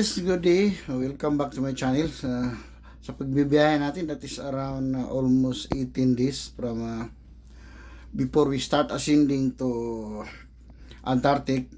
guys, good day. Welcome back to my channel. Sa pagbibiyahe natin, that is around almost 18 days from before we start ascending to Antarctic.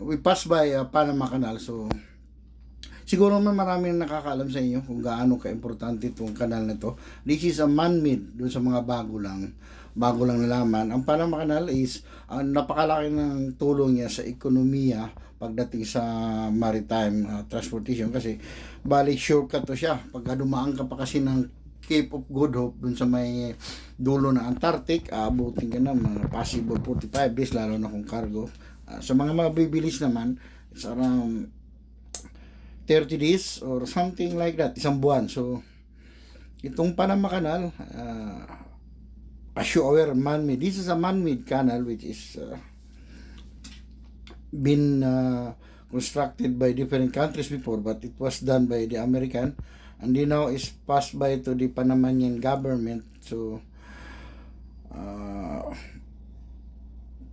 We pass by Panama Canal. So siguro naman maraming nakakaalam sa inyo kung gaano ka-importante itong kanal na to. This is a man-made doon sa mga bago lang nalaman. Ang Panama Canal is napakalaki ng tulong niya sa ekonomiya pagdating sa maritime transportation kasi balik shortcut to siya. Pagka dumaan ka pa kasi ng Cape of Good Hope dun sa may dulo ng Antarctic, abutin ka na mga possible 45 days lalo na kung cargo. Sa mga mabibilis naman, it's around 30 days or something like that, isang buwan. So itong Panama Canal, as you aware, man-made. This is a man-made canal which is been constructed by different countries before, but it was done by the American, and then now is passed by to the Panamanian government. So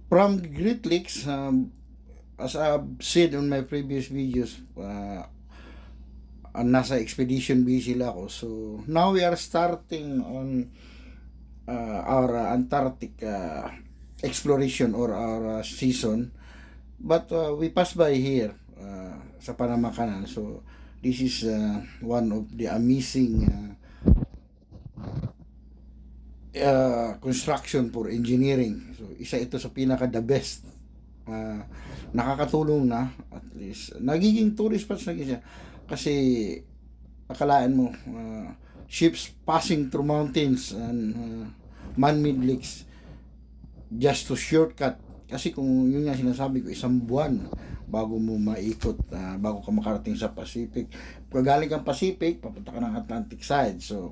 from Great Lakes, as I've said on my previous videos, nasa expedition B sila ako. So now we are starting on our Antarctic exploration or our season, but we pass by here sa Panama Canal. So this is one of the amazing construction for engineering. So isa ito sa pinaka the best. Nakakatulong na, at least nagiging tourist spots na siya kasi akalaan mo ships passing through mountains and man-made lakes just to shortcut. Kasi kung yun nga sinasabi ko, isang buwan bago mo maikot, bago ka makarating sa Pacific. Kung galing kang Pacific, papunta ka ng Atlantic side. So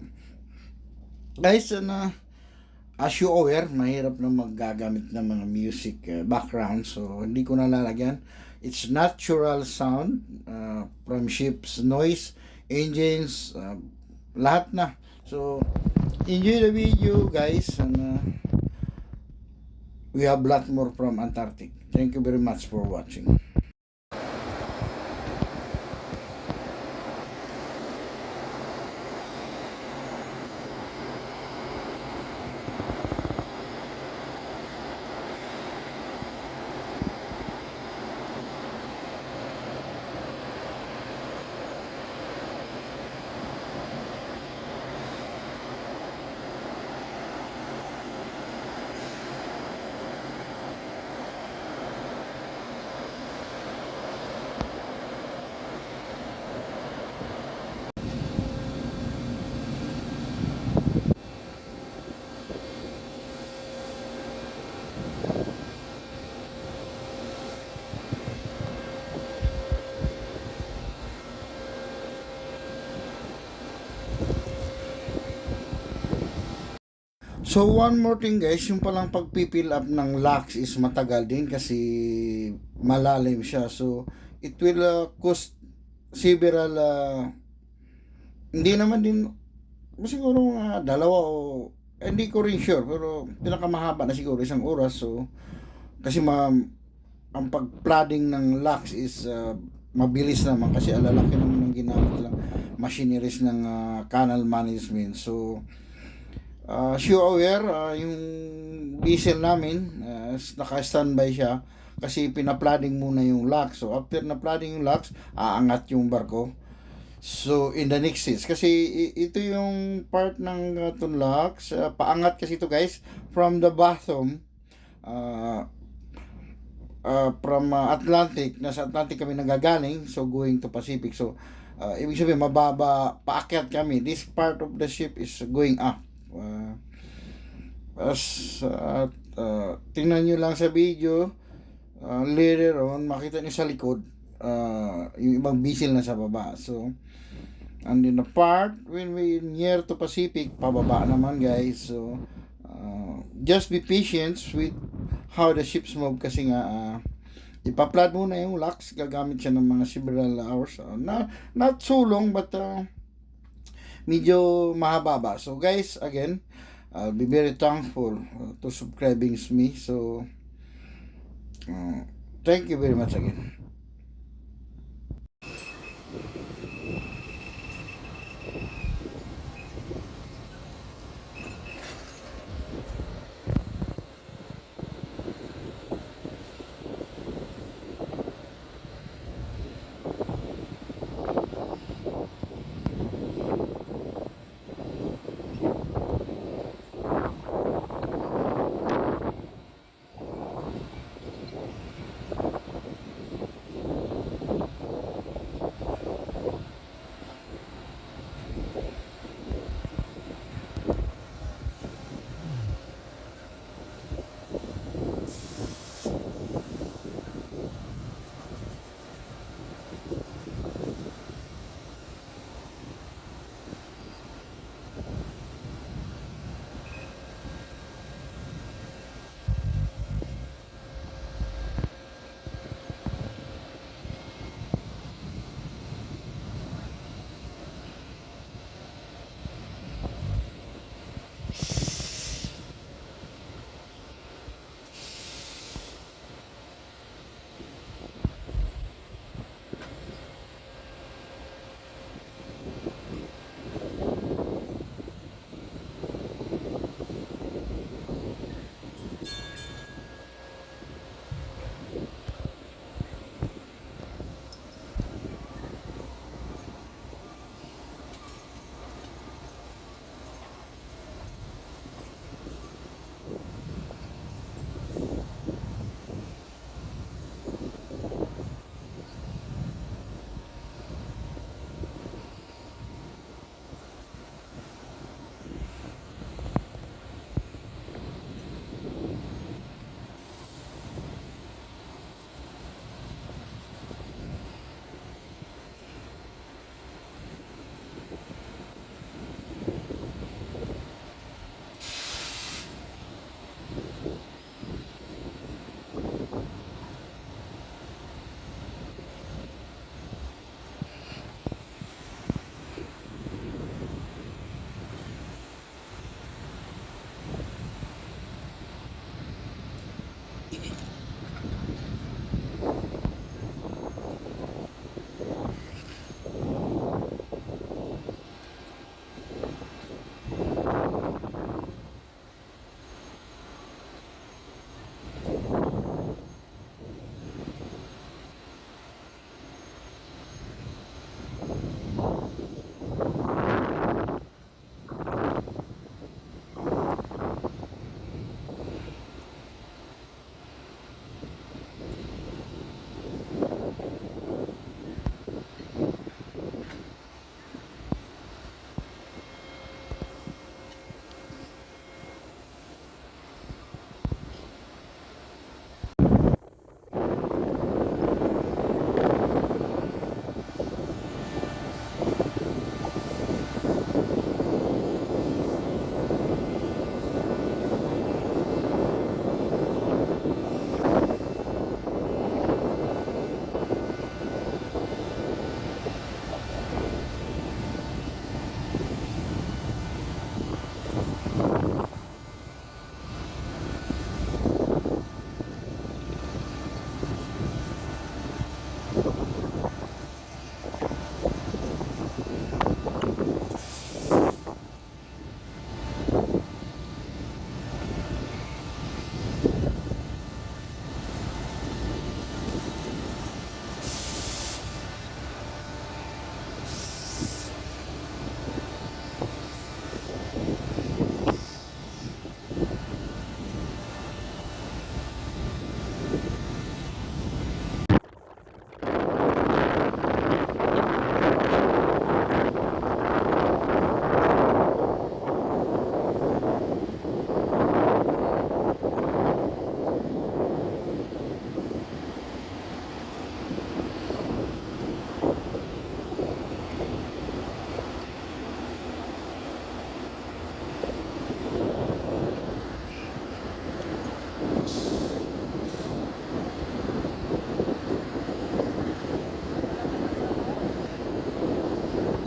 guys, as you aware, mahirap na maggagamit ng mga music background. So hindi ko nalalagyan. It's natural sound from ships, noise, engines, lahat na. So enjoy the video guys, and we have a lot more from Antarctic. Thank you very much for watching. So one more thing guys, yung palang pagpipill up ng LAX is matagal din kasi malalim siya. So it will cost several, hindi naman din, siguro dalawa o hindi ko rin sure, pero pinakamahaba na siguro isang oras. So kasi ang pag-flooding ng LAX is mabilis naman kasi alalaki naman ng ginamit lang machineries ng canal management. So sure aware, yung diesel namin naka-standby siya kasi pina-flooding muna yung LAX. So after na-flooding yung LAX, aangat yung barko. So in the next stage, kasi ito yung part ng LAX, paangat kasi ito guys from the bottom, from Atlantic. Nasa Atlantic kami nagagaling, so going to Pacific. So ibig sabihin mababa, paakyat kami. This part of the ship is going up. Tingnan nyo lang sa video, later on makita nyo sa likod yung ibang bisil na sa baba. So and in the part when we near to Pacific, pababa naman guys. So just be patient with how the ships move kasi nga ipa-flood muna yung LAX. Gagamit siya ng mga several hours, not so long but medyo mahaba. So guys, again, I'll be very thankful to subscribing me. So thank you very much again.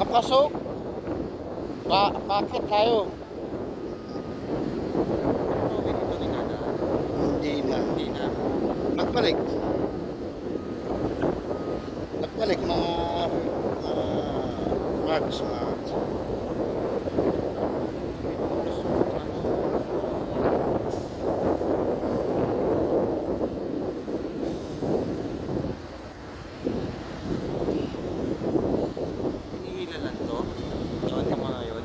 Napasok. Bakit tayo? Hindi na. Hindi na. Nagbalik. Nagbalik mga March. Hinihila lang to. Yun, yung mga yun.